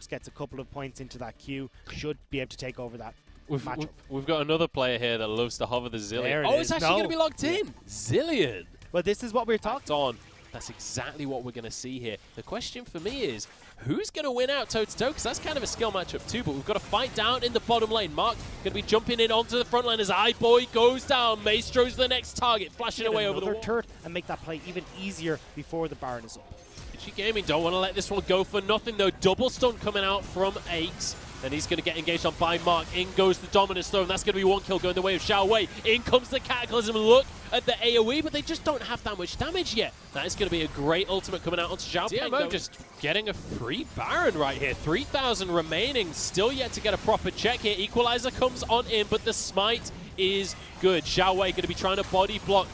Aatrox gets a couple of points into that queue, should be able to take over that matchup. We've got another player here that loves to hover the Zillion. Oh, it's actually going to be locked in. Zillion. Well, this is what we're talking on. That's exactly what we're going to see here. The question for me is, who's going to win out toe-to-toe? Because that's kind of a skill matchup too, but we've got to fight down in the bottom lane. Mark going to be jumping in onto the front line as iBoy goes down. Maestro's the next target, flashing away over the wall. turret and make that play even easier before the Baron is up. G Gaming don't want to let this one go for nothing though. Double stun coming out from Aches. And he's going to get engaged on by Mark. In goes the Dominance Throw, and that's going to be one kill going the way of Xiao Wei. In comes the Cataclysm. Look at the AoE, but they just don't have that much damage yet. That is going to be a great ultimate coming out onto Xiao Peng. DMO just getting a free Baron right here. 3,000 remaining. Still yet to get a proper check here. Equalizer comes on in, but the smite is good. Xiao Wei going to be trying to body block.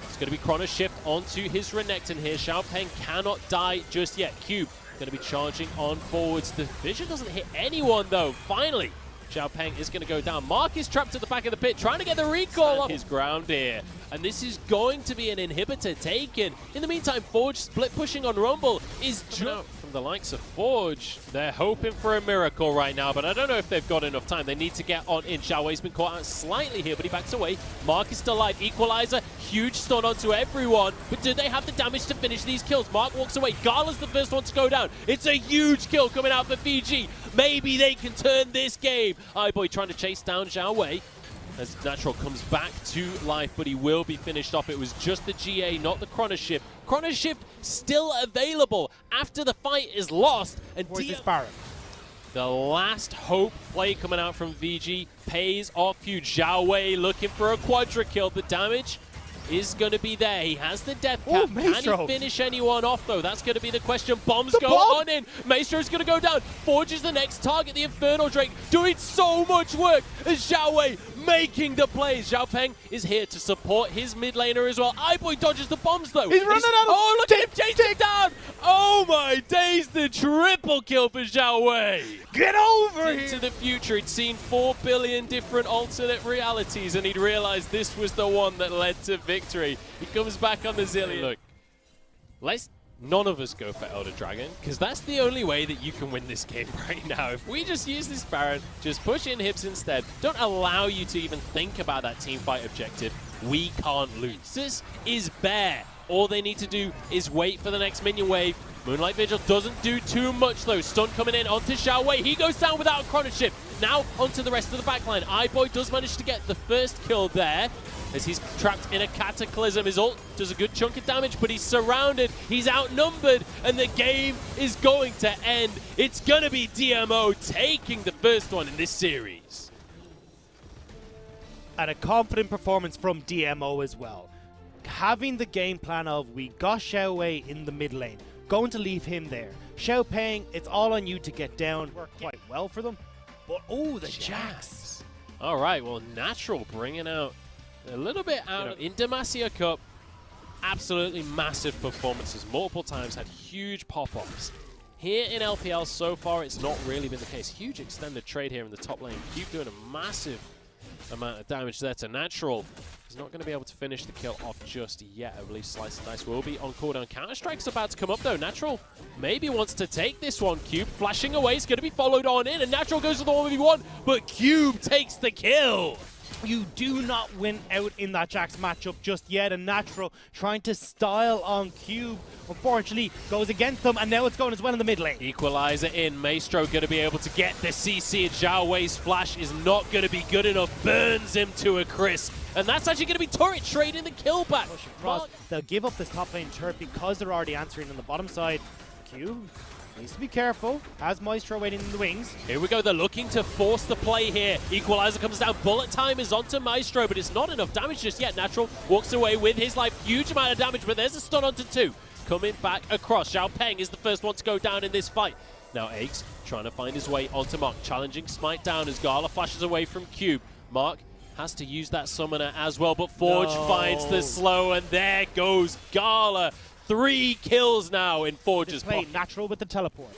It's going to be Chrono Shift onto his Renekton here. Xiao Peng cannot die just yet. Cube going to be charging on forwards. The vision doesn't hit anyone though. Finally, Xiao Peng is going to go down. Mark is trapped at the back of the pit, trying to get the recall off his ground here. And this is going to be an inhibitor taken. In the meantime, Forge split pushing on Rumble is just from the likes of Forge. They're hoping for a miracle right now, but I don't know if they've got enough time. They need to get on in. Xiao Wei's been caught out slightly here, but he backs away. Mark is still alive. Equalizer, huge stun onto everyone. But do they have the damage to finish these kills? Mark walks away. Gala's the first one to go down. It's a huge kill coming out for VG. Maybe they can turn this game. iBoy trying to chase down Xiao Wei. As Natural comes back to life, but he will be finished off. It was just the GA, not the Chrono Shift. Chrono Shift still available after the fight is lost. And where's this Baron? The last hope play coming out from VG pays off huge. Xiao Wei looking for a quadra kill. The damage is going to be there. He has the death cap. Can he finish anyone off, though? That's going to be the question. Bombs go on in. Maestro's going to go down. Forge is the next target. The Infernal Drake doing so much work as Xiao Wei making the plays. Xiao Peng is here to support his mid laner as well. iBoy dodges the bombs, though. He's running out of... Oh, look at him chasing it down. Oh, my days. The triple kill for Xiao Wei. Get over here. Into the future, he'd seen 4 billion different alternate realities, and he'd realized this was the one that led to victory. He comes back on the Zillion. Look, let's none of us go for Elder Dragon, because that's the only way that you can win this game right now. If we just use this Baron, just push in hips instead, don't allow you to even think about that team fight objective, we can't lose. This is bare. All they need to do is wait for the next minion wave. Moonlight Vigil doesn't do too much though. Stun coming in onto Xiao Wei. He goes down without a Chrono Shift. Now onto the rest of the backline. iBoy does manage to get the first kill there, as he's trapped in a Cataclysm. His ult does a good chunk of damage, but he's surrounded, he's outnumbered, and the game is going to end. It's gonna be DMO taking the first one in this series. And a confident performance from DMO as well. Having the game plan of, we got Xiao Wei in the mid lane, going to leave him there. Xiao Peng, it's all on you to get down. Worked quite well for them. But, oh, the Jax. All right, well, Natural bringing out a little bit out in Demacia Cup. Absolutely massive performances. Multiple times had huge pop-ups. Here in LPL so far, it's not really been the case. Huge extended trade here in the top lane. Keep doing a massive amount of damage there to Natural. He's not going to be able to finish the kill off just yet. I believe Slice and Dice will be on cooldown. Counter-Strike's about to come up though. Natural maybe wants to take this one. Cube flashing away. It's going to be followed on in, and Natural goes to the 1v1, but Cube takes the kill. You do not win out in that Jax matchup just yet, and Natural trying to style on Cube. Unfortunately, goes against them, and now it's going as well in the mid lane. Equalizer in. Maestro going to be able to get the CC, and Xiao Wei's flash is not going to be good enough. Burns him to a crisp. And that's actually going to be turret trading the kill back. They'll give up this top lane turret because they're already answering on the bottom side. Cube needs to be careful. Has Maestro waiting in the wings. Here we go. They're looking to force the play here. Equalizer comes down. Bullet time is onto Maestro, but it's not enough damage just yet. Natural walks away with his life. Huge amount of damage, but there's a stun onto 2. Coming back across. Xiao Peng is the first one to go down in this fight. Now Aches trying to find his way onto Mark. Challenging Smite down as Gala flashes away from Cube. Mark has to use that summoner as well, but Forge finds the slow, and there goes Gala. 3 kills now in Forge's pocket. Natural with the teleport.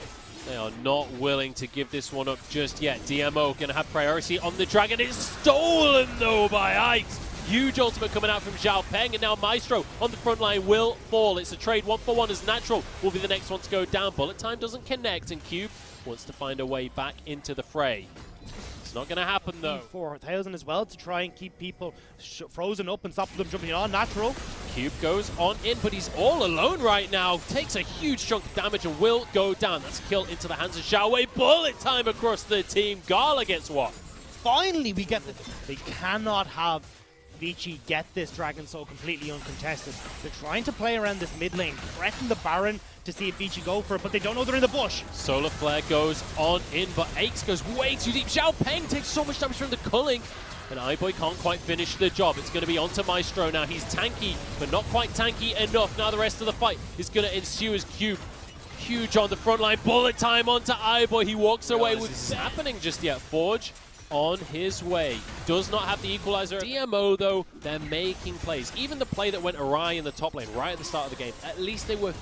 They are not willing to give this one up just yet. DMO going to have priority on the Dragon. It's stolen though by Ike's. Huge ultimate coming out from Xiao Peng, and now Maestro on the front line will fall. It's a trade 1-for-1 as Natural will be the next one to go down. Bullet time doesn't connect, and Cube wants to find a way back into the fray. It's not going to happen though. 4,000 as well to try and keep people frozen up and stop them jumping on. Natural. Cube goes on in, but he's all alone right now. Takes a huge chunk of damage and will go down. That's a kill into the hands of Xiaowei. Bullet time across the team. Gala gets one. Finally, we get the... They cannot have Vici get this Dragon Soul completely uncontested. They're trying to play around this mid lane, threaten the Baron to see if Vici go for it, but they don't know they're in the bush. Solar Flare goes on in, but Aches goes way too deep. Xiao Peng takes so much damage from the culling, and iBoy can't quite finish the job. It's going to be onto Maestro now. He's tanky, but not quite tanky enough. Now the rest of the fight is going to ensue as Cube. Huge on the front line. Bullet time onto iBoy. He walks away with this happening just yet. Forge on his way. Does not have the equalizer. DMO though, they're making plays. Even the play that went awry in the top lane right at the start of the game, at least they were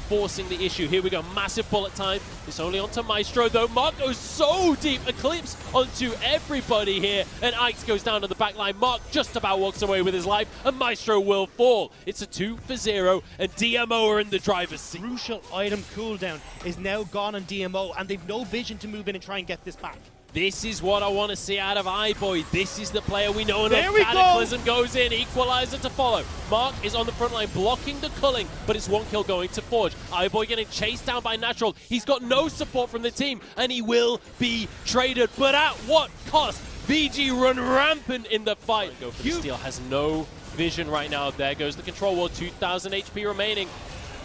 forcing the issue. Here we go, massive bullet time. It's only onto Maestro though. Mark goes so deep, Eclipse onto everybody here, and Ike's goes down to the back line. Mark just about walks away with his life, and Maestro will fall. It's a 2-0, and DMO are in the driver's seat. Crucial item cooldown is now gone on DMO, and they've no vision to move in and try and get this back. This is what I want to see out of iBoy. This is the player we know. There we Cataclysm goes in, equalizer to follow. Mark is on the front line blocking the culling, but it's one kill going to Forge. iBoy getting chased down by Natural. He's got no support from the team, and he will be traded. But at what cost? VG run rampant in the fight. Go for the steal, has no vision right now. There goes the control wall, 2,000 HP remaining.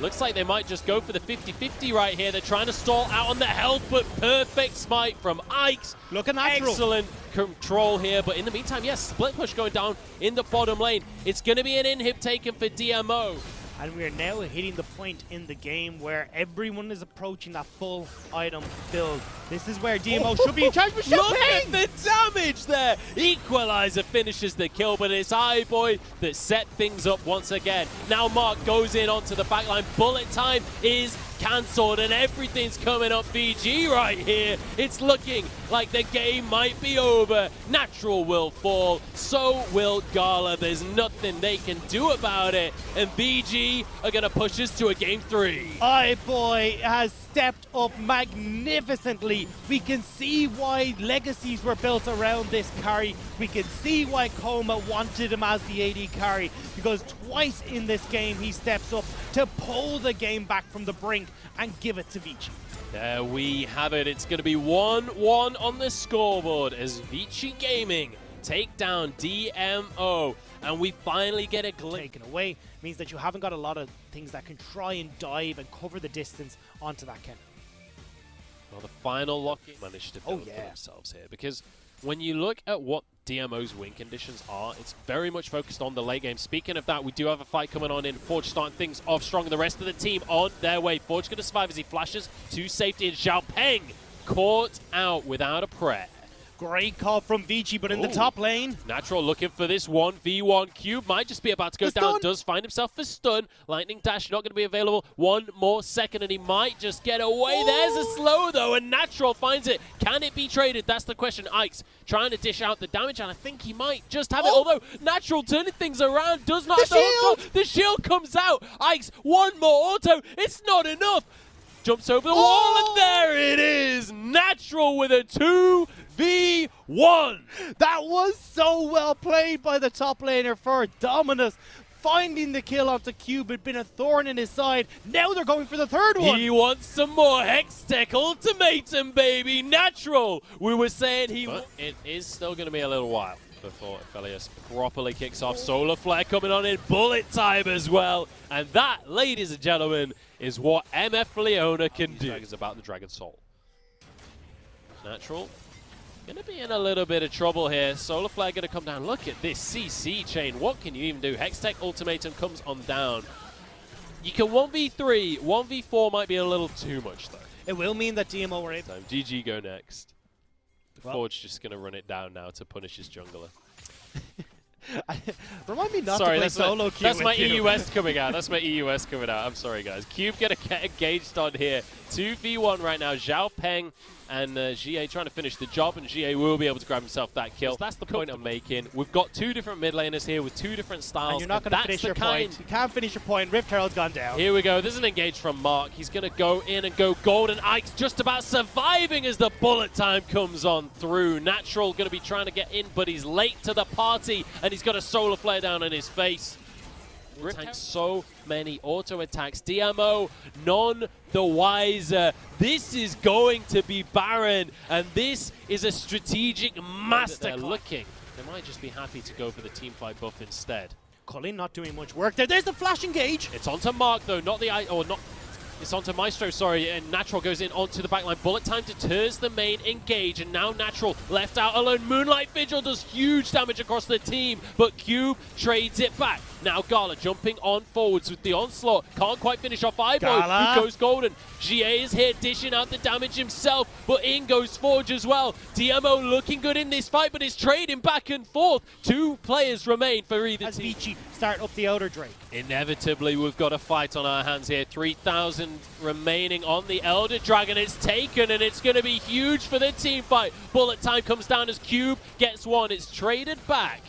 Looks like they might just go for the 50-50 right here. They're trying to stall out on the health, but perfect smite from Ike's. Look at Natural. Excellent control here, but in the meantime, yes, split push going down in the bottom lane. It's going to be an inhib taken for DMO. And we are now hitting the point in the game where everyone is approaching that full item build. This is where DMO should be in charge. But look at the damage there! Equalizer finishes the kill, but it's iBoy that set things up once again. Now Mark goes in onto the backline. Bullet time is cancelled, and everything's coming up VG right here. It's looking like the game might be over. Natural will fall, so will Gala. There's nothing they can do about it, and VG are going to push us to a game 3. iBoy has stepped up magnificently. We can see why legacies were built around this carry. We can see why Kkoma wanted him as the AD carry, because twice in this game he steps up to pull the game back from the brink and give it to Vici. There we have it. It's going to be 1-1 on the scoreboard as Vici Gaming take down DMO, and we finally get a glimpse. Taken away means that you haven't got a lot of things that can try and dive and cover the distance onto that cannon. Well, the final lock-in managed to build for themselves here, because when you look at what DMO's win conditions are, it's very much focused on the late game. Speaking of that, we do have a fight coming on in. Forge starting things off strong. The rest of the team on their way. Forge going to survive as he flashes to safety, and Xiao Peng caught out without a prayer. Great call from Vici, but in the top lane. Natural looking for this 1v1. Cube might just be about to go down. Does find himself a stun. Lightning Dash not going to be available. 1 more second, and he might just get away. There's a slow, though, and Natural finds it. Can it be traded? That's the question. Ike's trying to dish out the damage, and I think he might just have it. Although Natural turning things around does not have the shield. The shield comes out. Ike's one more auto. It's not enough. Jumps over the wall, and there it is. Natural with a 2v1. That was so well played by the top laner for Dominus. Finding the kill onto Cube had been a thorn in his side. Now they're going for the third one. He wants some more Hextech ultimatum, baby. Natural. We were saying but it is still going to be a little while before Aphelios properly kicks off. Solar Flare coming on in. Bullet time as well. And that, ladies and gentlemen, is what MF Leona can do. It's about the Dragon Soul. Natural. Going to be in a little bit of trouble here. Solar Flare going to come down. Look at this CC chain. What can you even do? Hextech ultimatum comes on down. You can 1v3. 1v4 might be a little too much, though. It will mean that DMO were able. GG go next. Forge just going to run it down now to punish his jungler. Remind me not to play solo queue. That's my EUS coming out. That's my EUS coming out. I'm sorry, guys. Cube going to get engaged on here. 2v1 right now. Xiao Peng and GA trying to finish the job, and GA will be able to grab himself that kill. So that's the point I'm making. We've got two different mid laners here with two different styles. And you're not going to finish your point. You can't finish your point. Rift Herald's gone down. Here we go. There's an engage from Mark. He's going to go in and go gold, and Ike's just about surviving as the bullet time comes on through. Natural going to be trying to get in, but he's late to the party, and he's got a solar flare down in his face. Tanks so many auto attacks. DMO none the wiser. This is going to be barren, and this is a strategic master. They're looking. They might just be happy to go for the team fight buff instead. Cullen not doing much work there. There's the flash engage. It's onto Mark though, not the not. It's onto Maestro, sorry, and Natural goes in onto the backline. Bullet time deters the main engage, and now Natural left out alone. Moonlight Vigil does huge damage across the team, but Cube trades it back. Now Gala jumping on forwards with the onslaught. Can't quite finish off Eyeboy, who goes golden. GA is here dishing out the damage himself, but in goes Forge as well. DMO looking good in this fight, but it's trading back and forth. Two players remain for either as team. Vici start up the outer Drake. Inevitably, we've got a fight on our hands here. 3,000 remaining on the Elder Dragon. It's taken, and it's going to be huge for the team fight. Bullet time comes down as Cube gets one. It's traded back.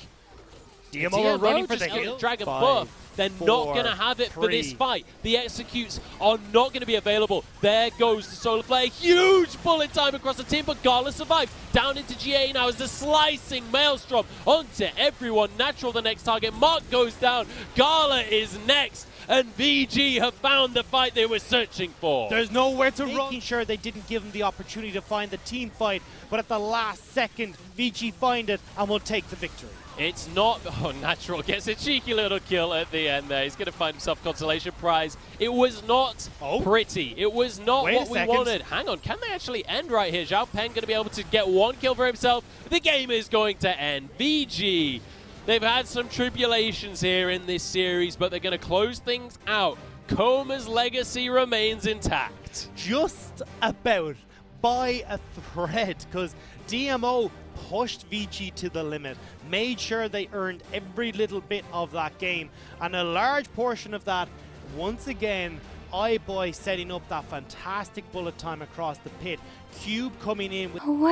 DMO are running for the Elder Dragon buff. They're not going to have it for this fight. The executes are not going to be available. There goes the solar flare. Huge bullet time across the team, but Gala survives. Down into GA now as the slicing maelstrom onto everyone. Natural the next target. Mark goes down. Gala is next. And VG have found the fight they were searching for. There's nowhere to run. Making sure they didn't give him the opportunity to find the team fight, but at the last second, VG find it and will take the victory. It's not. Oh, Natural gets a cheeky little kill at the end there. He's going to find himself consolation prize. It was not pretty. It was not what we wanted. Hang on, can they actually end right here? Zhao Peng going to be able to get one kill for himself. The game is going to end. VG. They've had some tribulations here in this series, but they're going to close things out. Kkoma's legacy remains intact. Just about by a thread, because DMO pushed VG to the limit, made sure they earned every little bit of that game, and a large portion of that, once again, Eyeboy setting up that fantastic bullet time across the pit, Cube coming in with... Awake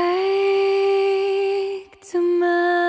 to my